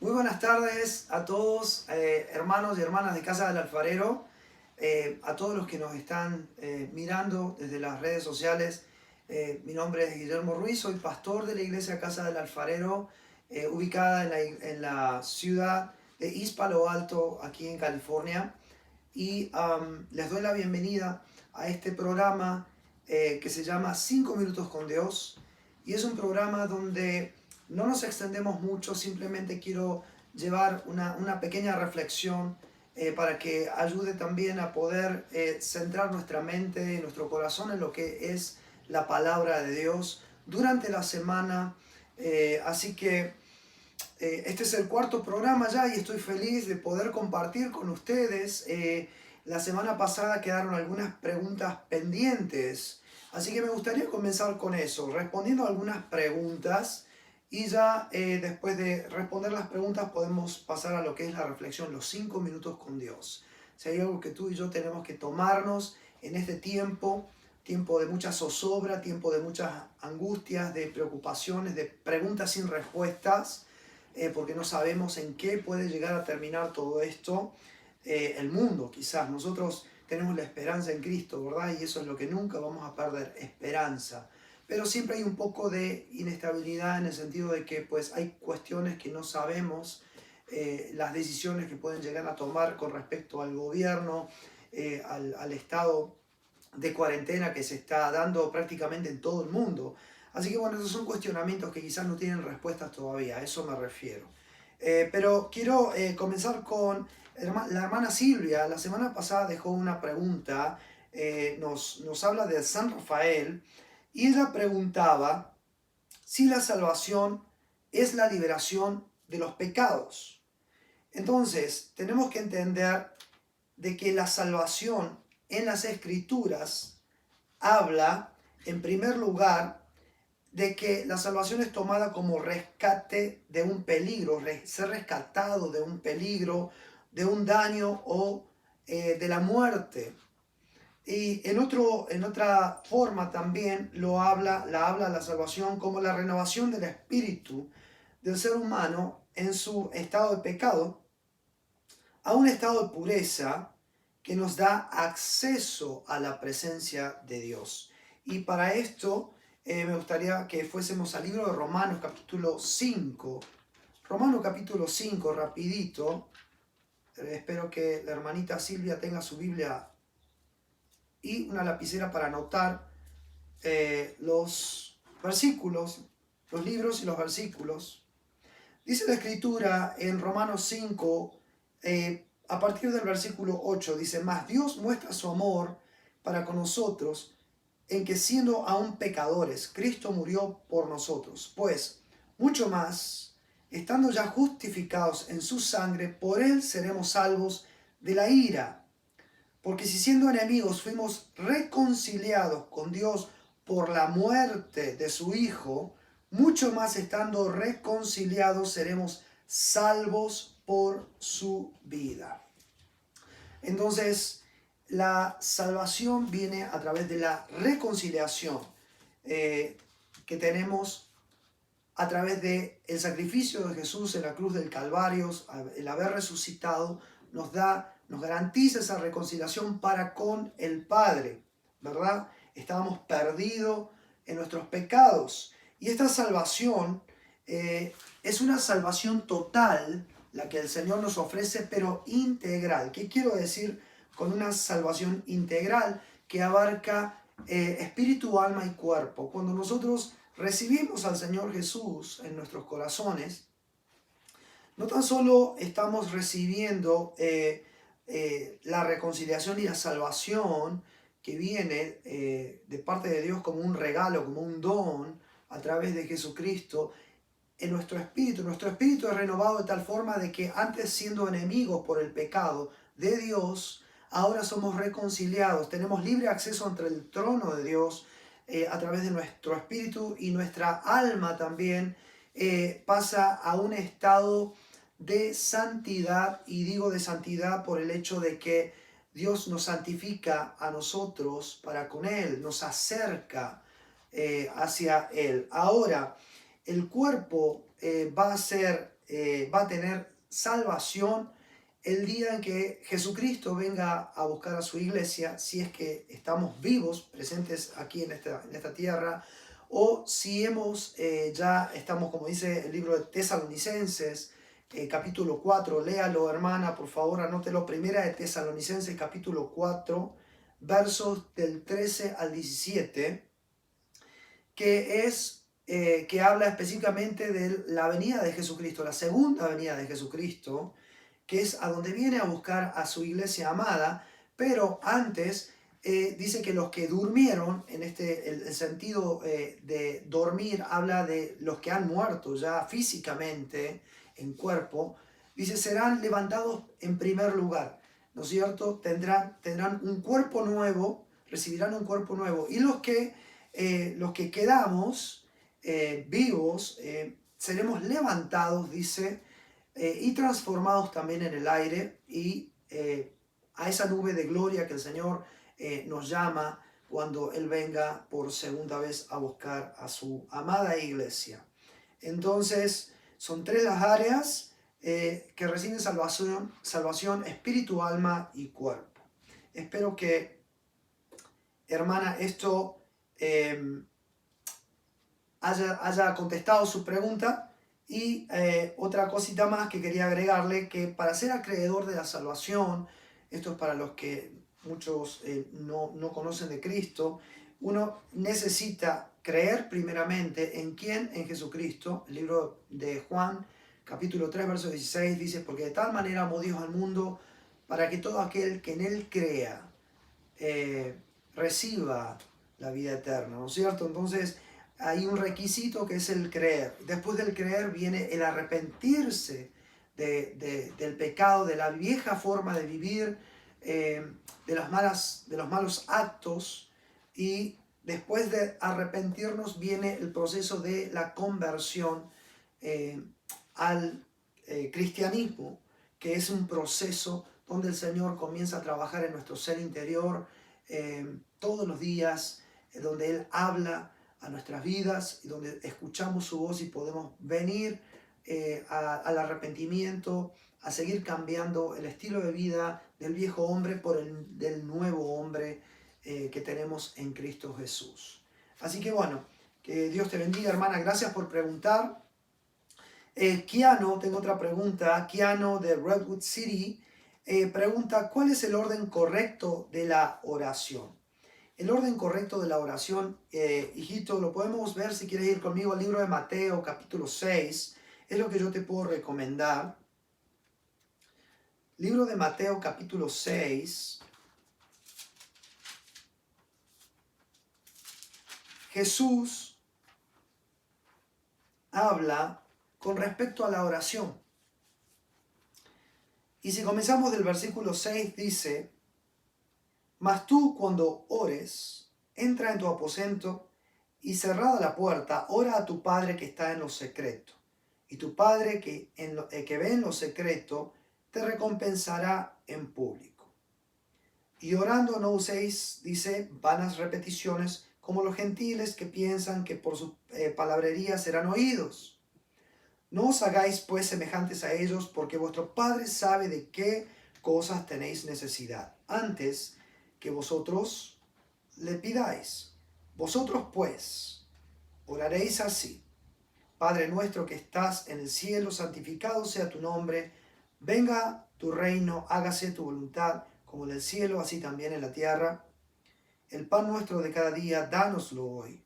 Muy buenas tardes a todos, hermanos y hermanas de Casa del Alfarero, a todos los que nos están mirando desde las redes sociales. Mi nombre es Guillermo Ruiz, soy pastor de la iglesia Casa del Alfarero, ubicada en la ciudad de East Palo Alto, aquí en California. Y les doy la bienvenida a este programa que se llama 5 minutos con Dios. Y es un programa donde no nos extendemos mucho, simplemente quiero llevar una pequeña reflexión para que ayude también a poder centrar nuestra mente y nuestro corazón en lo que es la palabra de Dios durante la semana. Así que este es el cuarto programa ya y estoy feliz de poder compartir con ustedes. La semana pasada quedaron algunas preguntas pendientes, así que me gustaría comenzar con eso, respondiendo a algunas preguntas y ya después de responder las preguntas podemos pasar a lo que es la reflexión, los 5 minutos con Dios. Si hay algo que tú y yo tenemos que tomarnos en este tiempo, tiempo de mucha zozobra, tiempo de muchas angustias, de preocupaciones, de preguntas sin respuestas, porque no sabemos en qué puede llegar a terminar todo esto, el mundo quizás. Nosotros tenemos la esperanza en Cristo, ¿verdad? Y eso es lo que nunca vamos a perder, esperanza. Pero siempre hay un poco de inestabilidad en el sentido de que pues hay cuestiones que no sabemos, las decisiones que pueden llegar a tomar con respecto al gobierno, al estado de cuarentena que se está dando prácticamente en todo el mundo. Así que bueno, esos son cuestionamientos que quizás no tienen respuestas todavía, a eso me refiero. Pero quiero comenzar con la hermana Silvia. La semana pasada dejó una pregunta, nos habla de San Rafael, y ella preguntaba si la salvación es la liberación de los pecados. Entonces, tenemos que entender de que la salvación en las Escrituras habla, en primer lugar, de que la salvación es tomada como rescate de un peligro, ser rescatado de un peligro, de un daño o de la muerte. Y en otra forma también la habla la salvación como la renovación del espíritu del ser humano en su estado de pecado a un estado de pureza que nos da acceso a la presencia de Dios. Y para esto me gustaría que fuésemos al libro de Romanos capítulo 5. Romanos capítulo 5, rapidito. Espero que la hermanita Silvia tenga su Biblia y una lapicera para anotar los versículos, los libros y los versículos. Dice la Escritura en Romanos 5, a partir del versículo 8, dice: Mas Dios muestra su amor para con nosotros, en que siendo aún pecadores, Cristo murió por nosotros. Pues, mucho más, estando ya justificados en su sangre, por él seremos salvos de la ira. Porque si siendo enemigos fuimos reconciliados con Dios por la muerte de su Hijo, mucho más estando reconciliados seremos salvos por su vida. Entonces, la salvación viene a través de la reconciliación que tenemos a través del sacrificio de Jesús en la cruz del Calvario. El haber resucitado nos garantiza esa reconciliación para con el Padre, ¿verdad? Estábamos perdidos en nuestros pecados. Y esta salvación es una salvación total, la que el Señor nos ofrece, pero integral. ¿Qué quiero decir con una salvación integral? Que abarca espíritu, alma y cuerpo. Cuando nosotros recibimos al Señor Jesús en nuestros corazones, no tan solo estamos recibiendo la reconciliación y la salvación que viene de parte de Dios como un regalo, como un don a través de Jesucristo en nuestro espíritu. Nuestro espíritu es renovado de tal forma de que antes, siendo enemigos por el pecado de Dios, ahora somos reconciliados, tenemos libre acceso ante el trono de Dios a través de nuestro espíritu, y nuestra alma también pasa a un estado de santidad. Y digo de santidad por el hecho de que Dios nos santifica a nosotros para con Él, nos acerca hacia Él. Ahora, el cuerpo va a ser va a tener salvación el día en que Jesucristo venga a buscar a su iglesia, si es que estamos vivos, presentes aquí en esta tierra, o si ya estamos, como dice el libro de Tesalonicenses, capítulo 4, léalo hermana, por favor, anótelo, primera de Tesalonicenses, capítulo 4, versos del 13 al 17, que habla específicamente de la venida de Jesucristo, la segunda venida de Jesucristo, que es a donde viene a buscar a su iglesia amada, pero antes dice que los que durmieron, el sentido de dormir habla de los que han muerto ya físicamente en cuerpo, dice serán levantados en primer lugar, ¿no es cierto? Tendrán un cuerpo nuevo, recibirán un cuerpo nuevo, y los que quedamos vivos seremos levantados, dice, y transformados también en el aire y a esa nube de gloria que el Señor nos llama cuando Él venga por segunda vez a buscar a su amada iglesia. Entonces, son tres las áreas que reciben salvación espíritu, alma y cuerpo. Espero que, hermana, esto haya contestado su pregunta. Y otra cosita más que quería agregarle, que para ser acreedor de la salvación, esto es para los que muchos no conocen de Cristo, uno necesita creer primeramente en quién, en Jesucristo. El libro de Juan, capítulo 3, verso 16, dice, porque de tal manera amó Dios al mundo, para que todo aquel que en Él crea reciba la vida eterna, ¿no es cierto? Entonces, hay un requisito que es el creer. Después del creer viene el arrepentirse del pecado, de la vieja forma de vivir, de los malos actos, y después de arrepentirnos viene el proceso de la conversión al cristianismo, que es un proceso donde el Señor comienza a trabajar en nuestro ser interior todos los días, donde Él habla a nuestras vidas y donde escuchamos su voz y podemos venir al arrepentimiento, a seguir cambiando el estilo de vida del viejo hombre por el del nuevo hombre que tenemos en Cristo Jesús. Así que bueno, que Dios te bendiga, hermana. Gracias por preguntar. Kiano, tengo otra pregunta. Kiano de Redwood City pregunta, ¿cuál es el orden correcto de la oración? El orden correcto de la oración, hijito, lo podemos ver si quieres ir conmigo al libro de Mateo, capítulo 6. Es lo que yo te puedo recomendar. Libro de Mateo, capítulo 6. Jesús habla con respecto a la oración. Y si comenzamos del versículo 6, dice, mas tú cuando ores, entra en tu aposento y cerrada la puerta, ora a tu Padre que está en lo secreto. Y tu Padre que ve en lo secreto, te recompensará en público. Y orando no uséis, dice, vanas repeticiones, como los gentiles que piensan que por su palabrería serán oídos. No os hagáis pues semejantes a ellos, porque vuestro Padre sabe de qué cosas tenéis necesidad, antes que vosotros le pidáis. Vosotros pues oraréis así: Padre nuestro que estás en el cielo, santificado sea tu nombre, venga tu reino, hágase tu voluntad, como en el cielo, así también en la tierra. El pan nuestro de cada día, dánoslo hoy,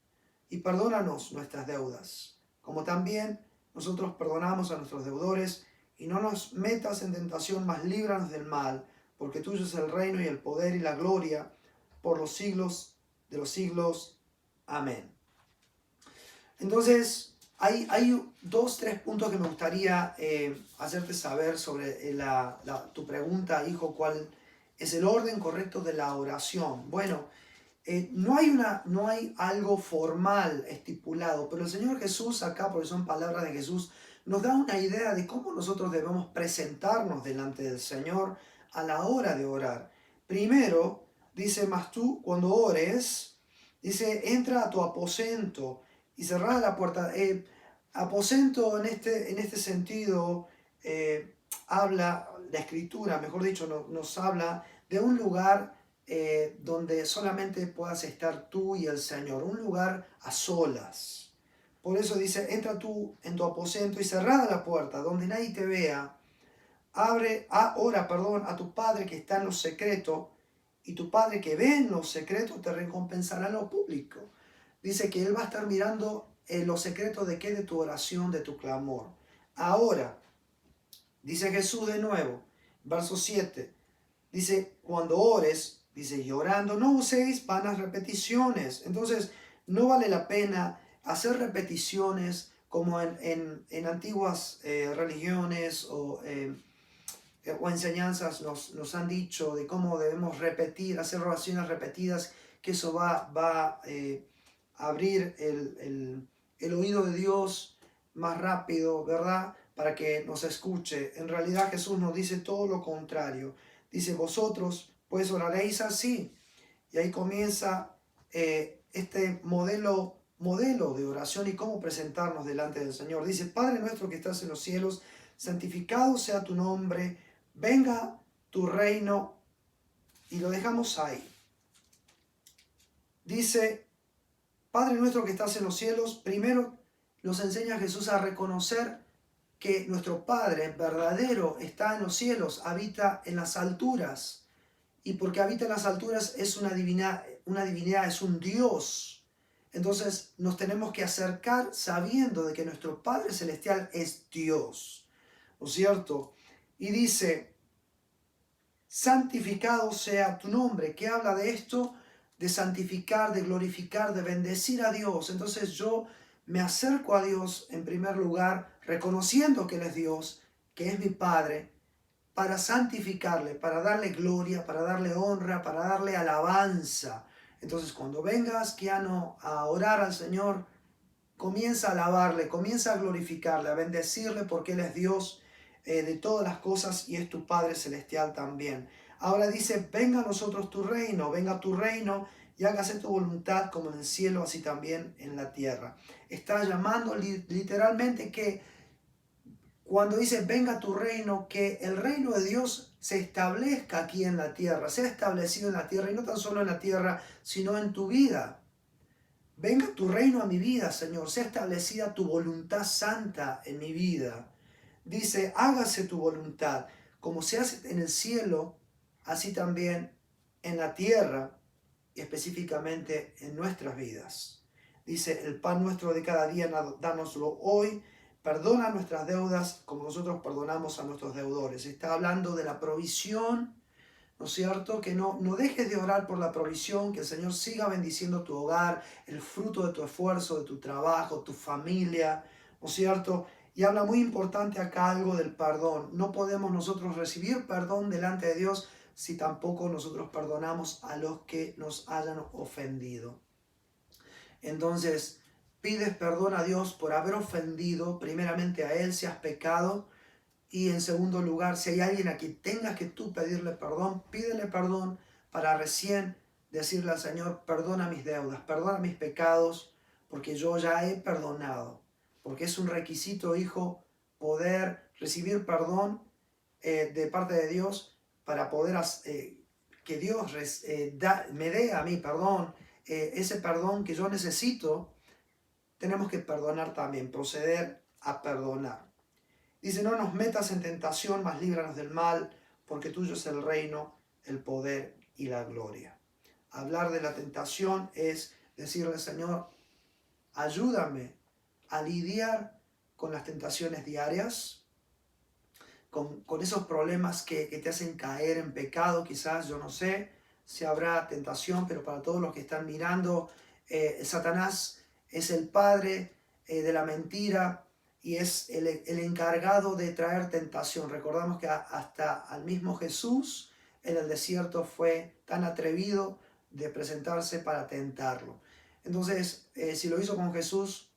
y perdónanos nuestras deudas, como también nosotros perdonamos a nuestros deudores, y no nos metas en tentación, mas líbranos del mal, porque tuyo es el reino y el poder y la gloria por los siglos de los siglos. Amén. Entonces, hay 2-3 puntos que me gustaría hacerte saber sobre tu pregunta, hijo, ¿cuál es el orden correcto de la oración? Bueno, no hay algo formal estipulado, pero el Señor Jesús acá, porque son palabras de Jesús, nos da una idea de cómo nosotros debemos presentarnos delante del Señor a la hora de orar. Primero, dice, mas tú cuando ores, dice, entra a tu aposento y cerrada la puerta. Aposento en este sentido habla, la escritura, mejor dicho, nos habla de un lugar donde solamente puedas estar tú y el Señor, un lugar a solas. Por eso dice, entra tú en tu aposento y cerrada la puerta, donde nadie te vea. Ora, a tu Padre que está en lo secreto, y tu Padre que ve en lo secreto te recompensará en lo público. Dice que Él va a estar mirando en lo secreto de qué, de tu oración, de tu clamor. Ahora, dice Jesús de nuevo, verso 7, dice, cuando ores, dice, y orando, no uséis vanas repeticiones. Entonces, no vale la pena hacer repeticiones como en antiguas religiones o enseñanzas nos han dicho de cómo debemos repetir, hacer oraciones repetidas, que eso va a abrir el oído de Dios más rápido, ¿verdad? Para que nos escuche. En realidad Jesús nos dice todo lo contrario. Dice, vosotros pues oraréis así. Y ahí comienza este modelo de oración y cómo presentarnos delante del Señor. Dice, Padre nuestro que estás en los cielos, santificado sea tu nombre, venga tu reino, y lo dejamos ahí. Dice, Padre nuestro que estás en los cielos, primero nos enseña Jesús a reconocer que nuestro Padre verdadero está en los cielos, habita en las alturas. Y porque habita en las alturas es una divinidad, es un Dios. Entonces nos tenemos que acercar sabiendo de que nuestro Padre Celestial es Dios. ¿No es cierto? Y dice, santificado sea tu nombre. ¿Qué habla de esto? De santificar, de glorificar, de bendecir a Dios. Entonces yo me acerco a Dios en primer lugar, reconociendo que Él es Dios, que es mi Padre, para santificarle, para darle gloria, para darle honra, para darle alabanza. Entonces cuando vengas, Kiano, a orar al Señor, comienza a alabarle, comienza a glorificarle, a bendecirle porque Él es Dios de todas las cosas y es tu Padre Celestial también. Ahora dice, venga a nosotros tu reino, venga tu reino y hágase tu voluntad como en el cielo, así también en la tierra. Está llamando literalmente que cuando dice venga tu reino, que el reino de Dios se establezca aquí en la tierra, sea establecido en la tierra y no tan solo en la tierra, sino en tu vida. Venga tu reino a mi vida, Señor, sea establecida tu voluntad santa en mi vida. Dice, hágase tu voluntad, como se hace en el cielo, así también en la tierra y específicamente en nuestras vidas. Dice, el pan nuestro de cada día, dánoslo hoy. Perdona nuestras deudas como nosotros perdonamos a nuestros deudores. Está hablando de la provisión, ¿no es cierto? Que no dejes de orar por la provisión, que el Señor siga bendiciendo tu hogar, el fruto de tu esfuerzo, de tu trabajo, tu familia, ¿no es cierto? Y habla muy importante acá algo del perdón. No podemos nosotros recibir perdón delante de Dios si tampoco nosotros perdonamos a los que nos hayan ofendido. Entonces, pides perdón a Dios por haber ofendido primeramente a Él si has pecado, y en segundo lugar, si hay alguien a quien tengas que tú pedirle perdón, pídele perdón para recién decirle al Señor, perdona mis deudas, perdona mis pecados, porque yo ya he perdonado. Porque es un requisito, hijo, poder recibir perdón de parte de Dios para poder que Dios me dé a mí perdón, ese perdón que yo necesito. Tenemos que perdonar también, proceder a perdonar. Dice, no nos metas en tentación, mas líbranos del mal, porque tuyo es el reino, el poder y la gloria. Hablar de la tentación es decirle, Señor, ayúdame a lidiar con las tentaciones diarias, con esos problemas que te hacen caer en pecado, quizás, yo no sé si habrá tentación, pero para todos los que están mirando, Satanás es el padre de la mentira y es el encargado de traer tentación. Recordamos que hasta al mismo Jesús en el desierto fue tan atrevido de presentarse para tentarlo. Entonces, si lo hizo con Jesús,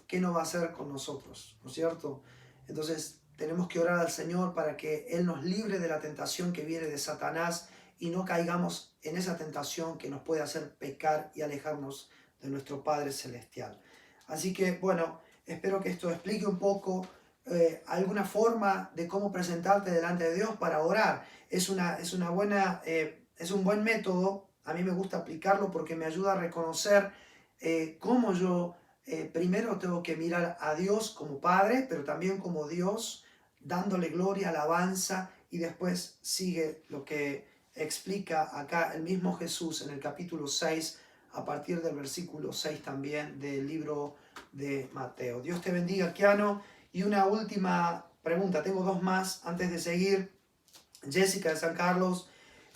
¿qué no va a hacer con nosotros? ¿No es cierto? Entonces, tenemos que orar al Señor para que Él nos libre de la tentación que viene de Satanás y no caigamos en esa tentación que nos puede hacer pecar y alejarnos de nuestro Padre Celestial. Así que, bueno, Espero que esto explique un poco alguna forma de cómo presentarte delante de Dios para orar. Es un buen método. A mí me gusta aplicarlo porque me ayuda a reconocer cómo yo primero tengo que mirar a Dios como Padre, pero también como Dios, dándole gloria, alabanza, y después sigue lo que explica acá el mismo Jesús en el capítulo 6, a partir del versículo 6 también del libro de Mateo. Dios te bendiga, Kiano. Y una última pregunta, tengo dos más antes de seguir. Jessica de San Carlos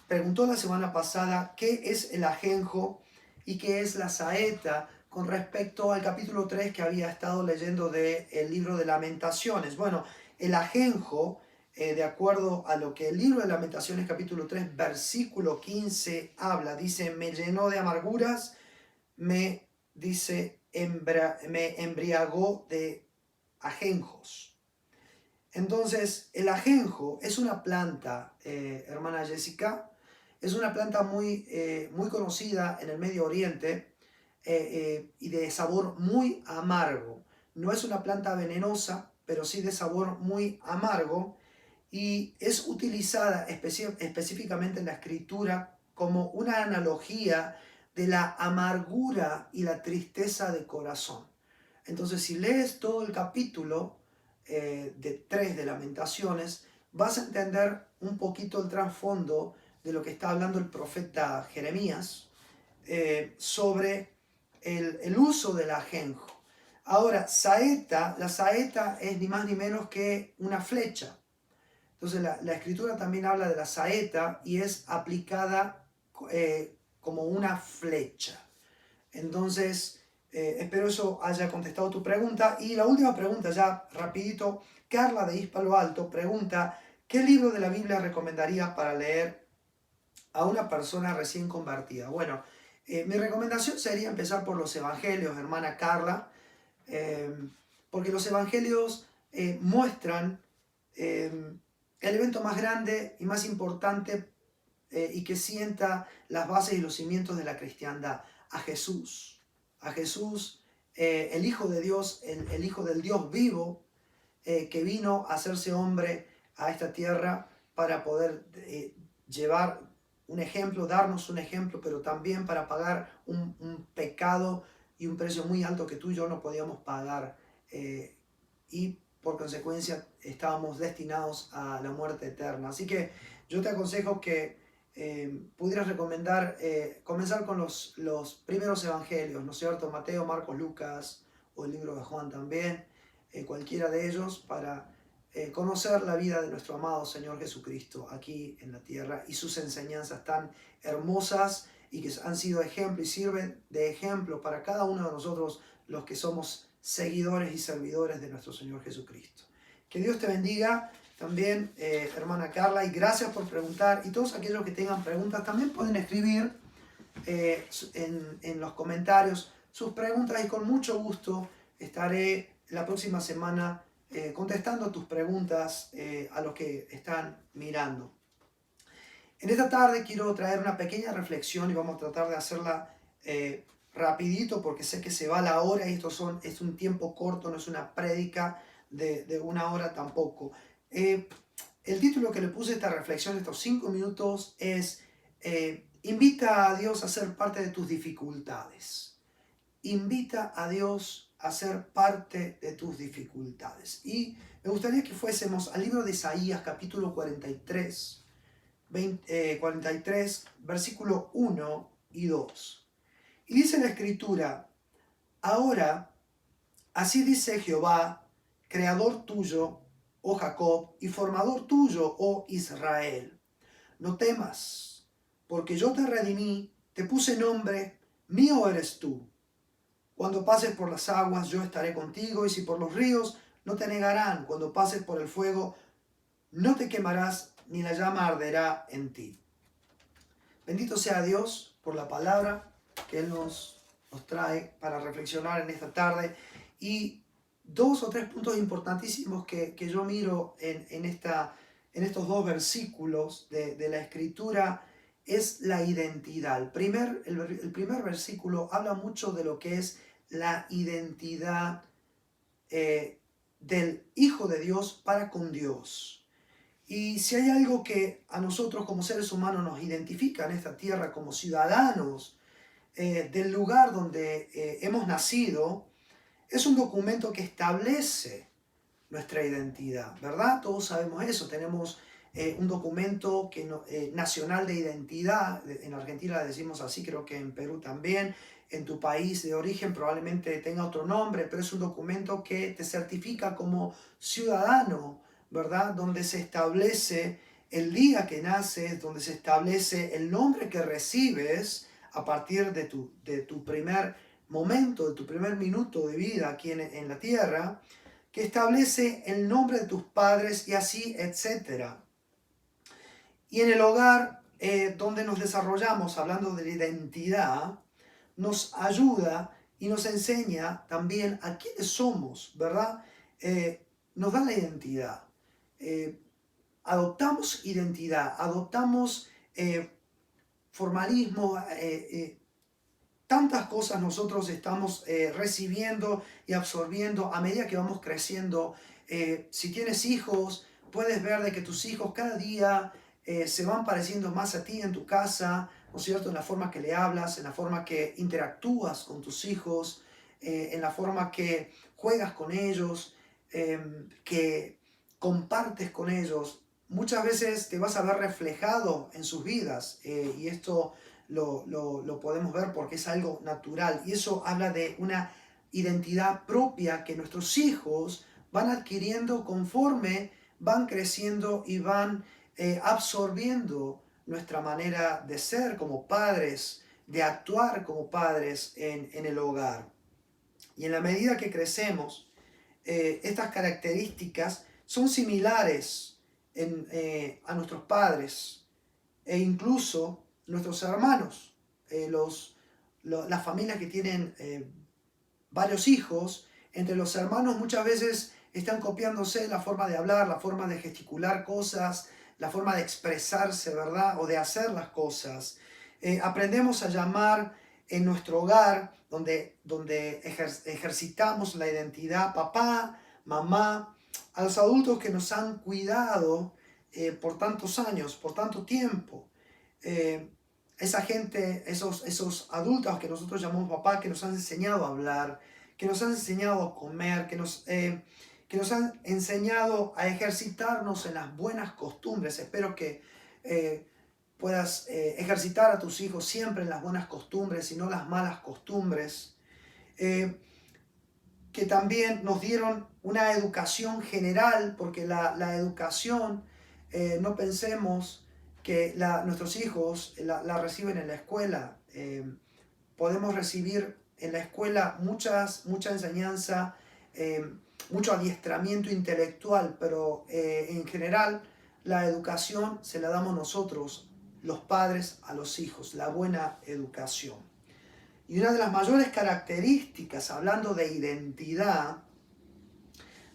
preguntó la semana pasada qué es el ajenjo y qué es la saeta con respecto al capítulo 3 que había estado leyendo del libro de Lamentaciones. Bueno, el ajenjo, de acuerdo a lo que el libro de Lamentaciones capítulo 3 versículo 15 habla, dice: me llenó de amarguras, me embriagó de ajenjos. Entonces, el ajenjo es una planta, hermana Jessica, es una planta muy conocida en el Medio Oriente y de sabor muy amargo. No es una planta venenosa, pero sí de sabor muy amargo, y es utilizada específicamente en la Escritura como una analogía de la amargura y la tristeza de corazón. Entonces, si lees todo el capítulo de 3 de Lamentaciones, vas a entender un poquito el trasfondo de lo que está hablando el profeta Jeremías sobre el uso del ajenjo. Ahora, la saeta es ni más ni menos que una flecha. Entonces la Escritura también habla de la saeta y es aplicada como una flecha. Entonces, espero eso haya contestado tu pregunta. Y la última pregunta, ya rapidito, Carla de Palo Alto pregunta: ¿qué libro de la Biblia recomendarías para leer a una persona recién convertida? Bueno, mi recomendación sería empezar por los Evangelios, hermana Carla, porque los Evangelios muestran el evento más grande y más importante y que sienta las bases y los cimientos de la cristiandad: a Jesús, el Hijo de Dios, el Hijo del Dios vivo, que vino a hacerse hombre a esta tierra para poder llevar un ejemplo, darnos un ejemplo, pero también para pagar un pecado y un precio muy alto que tú y yo no podíamos pagar, y por consecuencia estábamos destinados a la muerte eterna. Así que yo te aconsejo que pudieras recomendar comenzar con los primeros evangelios, ¿no es cierto? Mateo, Marcos, Lucas, o el libro de Juan también, cualquiera de ellos, para conocer la vida de nuestro amado Señor Jesucristo aquí en la tierra y sus enseñanzas tan hermosas y que han sido ejemplo y sirven de ejemplo para cada uno de nosotros los que somos seguidores y servidores de nuestro Señor Jesucristo. Que Dios te bendiga también, hermana Carla, y gracias por preguntar. Y todos aquellos que tengan preguntas también pueden escribir en los comentarios sus preguntas, y con mucho gusto estaré la próxima semana contestando tus preguntas a los que están mirando. En esta tarde quiero traer una pequeña reflexión y vamos a tratar de hacerla rapidito porque sé que se va la hora y es un tiempo corto, no es una prédica de una hora tampoco. El título que le puse a esta reflexión, estos 5 minutos, es invita a Dios a ser parte de tus dificultades. Invita a Dios a ser parte de tus dificultades. Y me gustaría que fuésemos al libro de Isaías, capítulo 43, 43, versículo 1 y 2. Y dice la Escritura: ahora, así dice Jehová, creador tuyo, oh Jacob, y formador tuyo, oh Israel: no temas, porque yo te redimí, te puse nombre, mío eres tú. Cuando pases por las aguas, yo estaré contigo, y si por los ríos, no te anegarán. Cuando pases por el fuego, no te quemarás, ni la llama arderá en ti. Bendito sea Dios por la palabra que Él nos trae para reflexionar en esta tarde. Y 2 o 3 puntos importantísimos que yo miro en estos 2 versículos de la Escritura es la identidad. El primer versículo habla mucho de lo que es la identidad del Hijo de Dios para con Dios. Y si hay algo que a nosotros como seres humanos nos identifica en esta tierra como ciudadanos del lugar donde hemos nacido, es un documento que establece nuestra identidad, ¿verdad? Todos sabemos eso. Tenemos un documento nacional de identidad. En Argentina le decimos así, creo que en Perú también. En tu país de origen probablemente tenga otro nombre, pero es un documento que te certifica como ciudadano, ¿verdad? Donde se establece el día que naces, donde se establece el nombre que recibes a partir de tu primer momento, de tu primer minuto de vida aquí en la tierra, que establece el nombre de tus padres y así, etcétera. Y en el hogar donde nos desarrollamos, hablando de la identidad, nos ayuda y nos enseña también a quiénes somos, ¿verdad? Nos da la identidad. Adoptamos identidad, adoptamos formalismo, tantas cosas nosotros estamos recibiendo y absorbiendo a medida que vamos creciendo. Si tienes hijos, puedes ver de que tus hijos cada día se van pareciendo más a ti en tu casa, ¿no es cierto? En la forma que le hablas, en la forma que interactúas con tus hijos, en la forma que juegas con ellos, que compartes con ellos. Muchas veces te vas a ver reflejado en sus vidas y esto lo podemos ver porque es algo natural y eso habla de una identidad propia que nuestros hijos van adquiriendo conforme van creciendo y van absorbiendo nuestra manera de ser como padres, de actuar como padres en el hogar. Y en la medida que crecemos, estas características son similares a nuestros padres e incluso nuestros hermanos, las familias que tienen varios hijos, entre los hermanos muchas veces están copiándose la forma de hablar, la forma de gesticular cosas, la forma de expresarse, ¿verdad? O de hacer las cosas. Aprendemos a llamar en nuestro hogar, donde ejercitamos la identidad, papá, mamá, a los adultos que nos han cuidado por tantos años, por tanto tiempo. Esa gente, esos adultos que nosotros llamamos papá, que nos han enseñado a hablar, que nos han enseñado a comer, que nos han enseñado a ejercitarnos en las buenas costumbres. Espero que puedas ejercitar a tus hijos siempre en las buenas costumbres y no las malas costumbres. Que también nos dieron una educación general, porque la educación, no pensemos que nuestros hijos la reciben en la escuela. Podemos recibir en la escuela mucha enseñanza, mucho adiestramiento intelectual, pero en general la educación se la damos nosotros, los padres, a los hijos, la buena educación. Y una de las mayores características, hablando de identidad,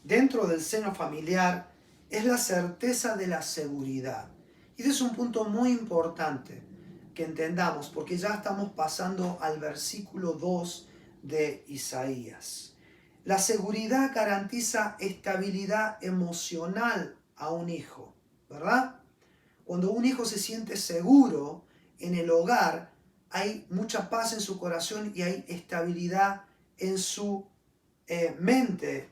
dentro del seno familiar, es la certeza de la seguridad. Y ese es un punto muy importante que entendamos, porque ya estamos pasando al versículo 2 de Isaías. La seguridad garantiza estabilidad emocional a un hijo, ¿verdad? Cuando un hijo se siente seguro en el hogar, hay mucha paz en su corazón y hay estabilidad en su mente.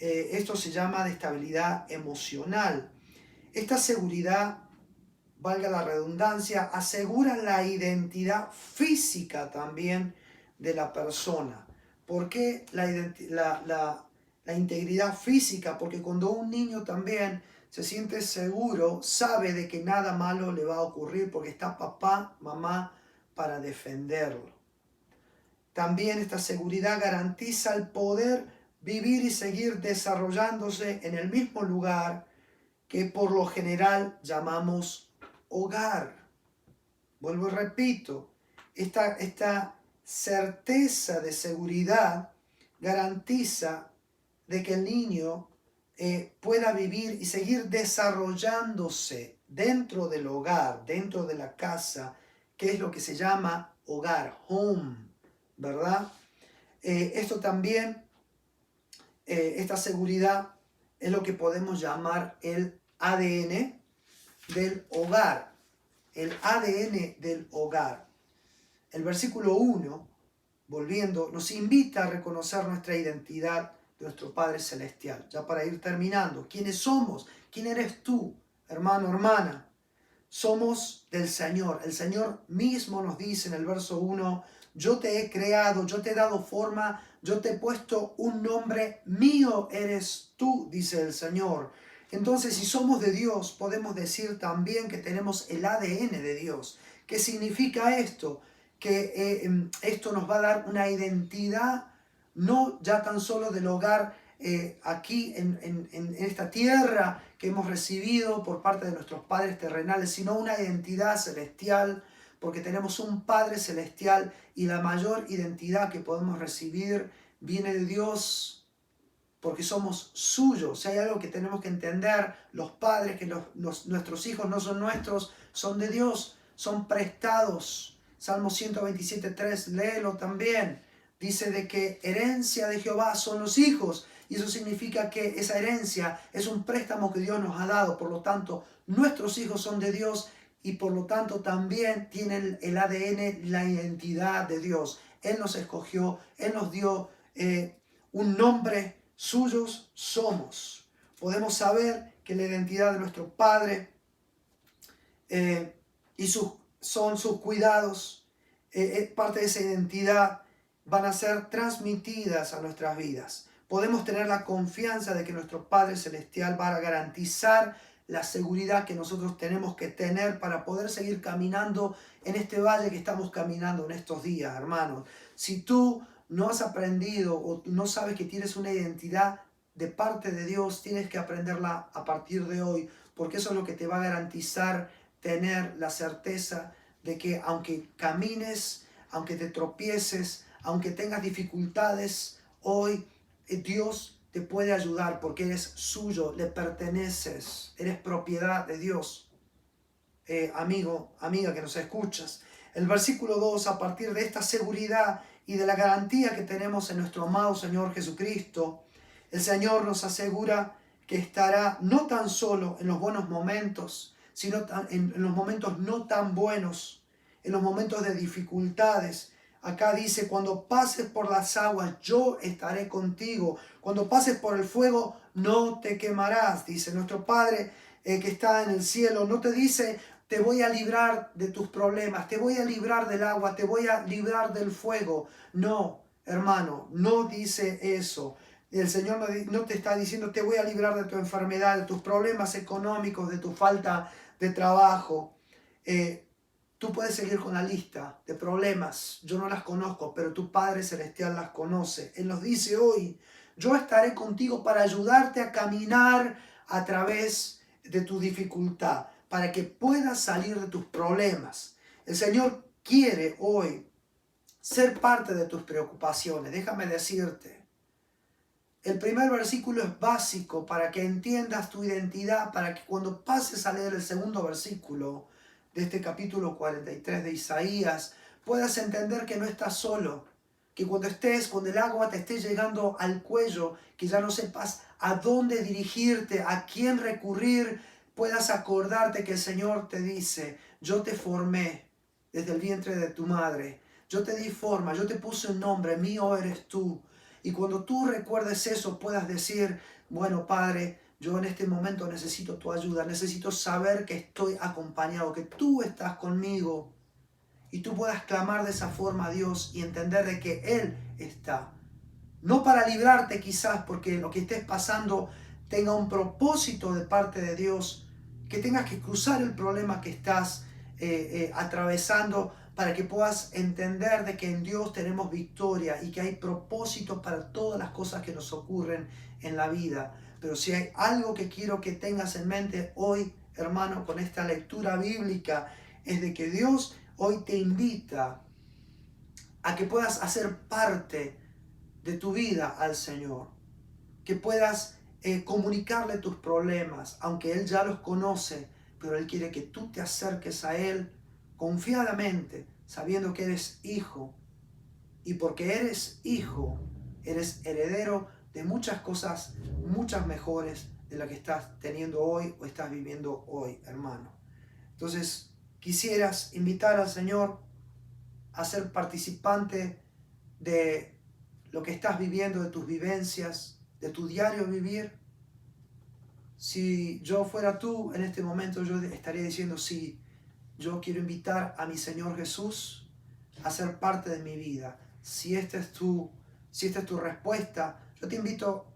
Esto se llama de estabilidad emocional. Esta seguridad, valga la redundancia, asegura la identidad física también de la persona. ¿Por qué la integridad física? Porque cuando un niño también se siente seguro, sabe de que nada malo le va a ocurrir porque está papá, mamá para defenderlo. También esta seguridad garantiza el poder vivir y seguir desarrollándose en el mismo lugar que por lo general llamamos hogar. Vuelvo y repito, esta certeza de seguridad garantiza de que el niño pueda vivir y seguir desarrollándose dentro del hogar, dentro de la casa, que es lo que se llama hogar, home, ¿verdad? Esto también esta seguridad es lo que podemos llamar el ADN del hogar. El ADN del hogar. El versículo 1, volviendo, nos invita a reconocer nuestra identidad de nuestro Padre Celestial. Ya para ir terminando, ¿quiénes somos? ¿Quién eres tú, hermano, hermana? Somos del Señor. El Señor mismo nos dice en el verso 1, yo te he creado, yo te he dado forma, yo te he puesto un nombre, mío eres tú, dice el Señor. Entonces, si somos de Dios, podemos decir también que tenemos el ADN de Dios. ¿Qué significa esto? Que esto nos va a dar una identidad, no ya tan solo del hogar aquí en esta tierra que hemos recibido por parte de nuestros padres terrenales, sino una identidad celestial, porque tenemos un Padre celestial y la mayor identidad que podemos recibir viene de Dios, porque somos suyos. Si hay algo que tenemos que entender, los padres, que nuestros hijos no son nuestros, son de Dios, son prestados. Salmo 127.3, léelo también. Dice de que herencia de Jehová son los hijos. Y eso significa que esa herencia es un préstamo que Dios nos ha dado. Por lo tanto, nuestros hijos son de Dios y por lo tanto también tienen el ADN, la identidad de Dios. Él nos escogió, Él nos dio un nombre, suyos somos. Podemos saber que la identidad de nuestro Padre son sus cuidados, parte de esa identidad van a ser transmitidas a nuestras vidas. Podemos tener la confianza de que nuestro Padre Celestial va a garantizar la seguridad que nosotros tenemos que tener para poder seguir caminando en este valle que estamos caminando en estos días, hermanos. Si tú no has aprendido o no sabes que tienes una identidad de parte de Dios, tienes que aprenderla a partir de hoy, porque eso es lo que te va a garantizar tener la certeza de que aunque camines, aunque te tropieces, aunque tengas dificultades, hoy Dios te puede ayudar porque eres suyo, le perteneces, eres propiedad de Dios. Amigo, amiga que nos escuchas. El versículo 2, a partir de esta seguridad y de la garantía que tenemos en nuestro amado Señor Jesucristo, el Señor nos asegura que estará no tan solo en los buenos momentos, sino en los momentos no tan buenos, en los momentos de dificultades. Acá dice, cuando pases por las aguas, yo estaré contigo. Cuando pases por el fuego, no te quemarás. Dice nuestro Padre que está en el cielo. No te dice, te voy a librar de tus problemas, te voy a librar del agua, te voy a librar del fuego. No, hermano, no dice eso. El Señor no te está diciendo, te voy a librar de tu enfermedad, de tus problemas económicos, de tu falta de trabajo. Tú puedes seguir con la lista de problemas. Yo no las conozco, pero tu Padre Celestial las conoce. Él nos dice hoy, yo estaré contigo para ayudarte a caminar a través de tu dificultad, para que puedas salir de tus problemas. El Señor quiere hoy ser parte de tus preocupaciones. Déjame decirte, el primer versículo es básico para que entiendas tu identidad, para que cuando pases a leer el segundo versículo de este capítulo 43 de Isaías, puedas entender que no estás solo, que cuando el agua te esté llegando al cuello, que ya no sepas a dónde dirigirte, a quién recurrir, puedas acordarte que el Señor te dice, yo te formé desde el vientre de tu madre, yo te di forma, yo te puse un nombre, mío eres tú. Y cuando tú recuerdes eso, puedas decir, bueno, Padre, yo en este momento necesito tu ayuda, necesito saber que estoy acompañado, que tú estás conmigo. Y tú puedas clamar de esa forma a Dios y entender de que Él está. No para librarte quizás porque lo que estés pasando tenga un propósito de parte de Dios, que tengas que cruzar el problema que estás atravesando para que puedas entender de que en Dios tenemos victoria y que hay propósitos para todas las cosas que nos ocurren en la vida. Pero si hay algo que quiero que tengas en mente hoy, hermano, con esta lectura bíblica, es de que Dios hoy te invita a que puedas hacer parte de tu vida al Señor, que puedas comunicarle tus problemas, aunque Él ya los conoce, pero Él quiere que tú te acerques a Él confiadamente, sabiendo que eres hijo, y porque eres hijo, eres heredero de muchas cosas, muchas mejores de las que estás teniendo hoy o estás viviendo hoy, hermano. Entonces, quisieras invitar al Señor a ser participante de lo que estás viviendo, de tus vivencias, de tu diario vivir. Si yo fuera tú en este momento, yo estaría diciendo, sí, yo quiero invitar a mi Señor Jesús a ser parte de mi vida. Si esta es tu respuesta, yo te invito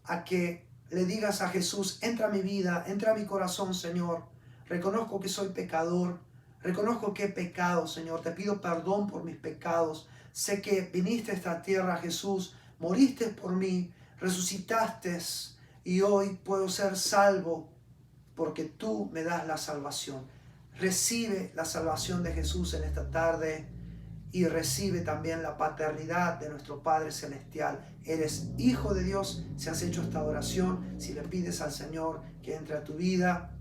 a que le digas a Jesús, entra a mi vida, entra a mi corazón, Señor. Reconozco que soy pecador, reconozco que he pecado, Señor. Te pido perdón por mis pecados. Sé que viniste a esta tierra, Jesús, moriste por mí, resucitaste y hoy puedo ser salvo porque tú me das la salvación. Recibe la salvación de Jesús en esta tarde y recibe también la paternidad de nuestro Padre Celestial. Eres hijo de Dios si has hecho esta oración, si le pides al Señor que entre a tu vida,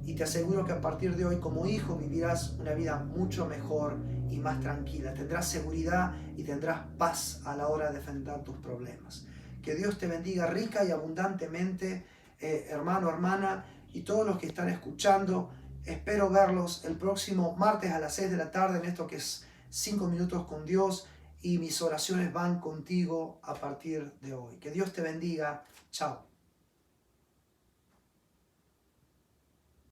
y te aseguro que a partir de hoy como hijo vivirás una vida mucho mejor y más tranquila. Tendrás seguridad y tendrás paz a la hora de enfrentar tus problemas. Que Dios te bendiga rica y abundantemente, hermano, hermana, y todos los que están escuchando. Espero verlos el próximo martes a las 6 de la tarde en esto que es 5 minutos con Dios, y mis oraciones van contigo a partir de hoy. Que Dios te bendiga. Chao.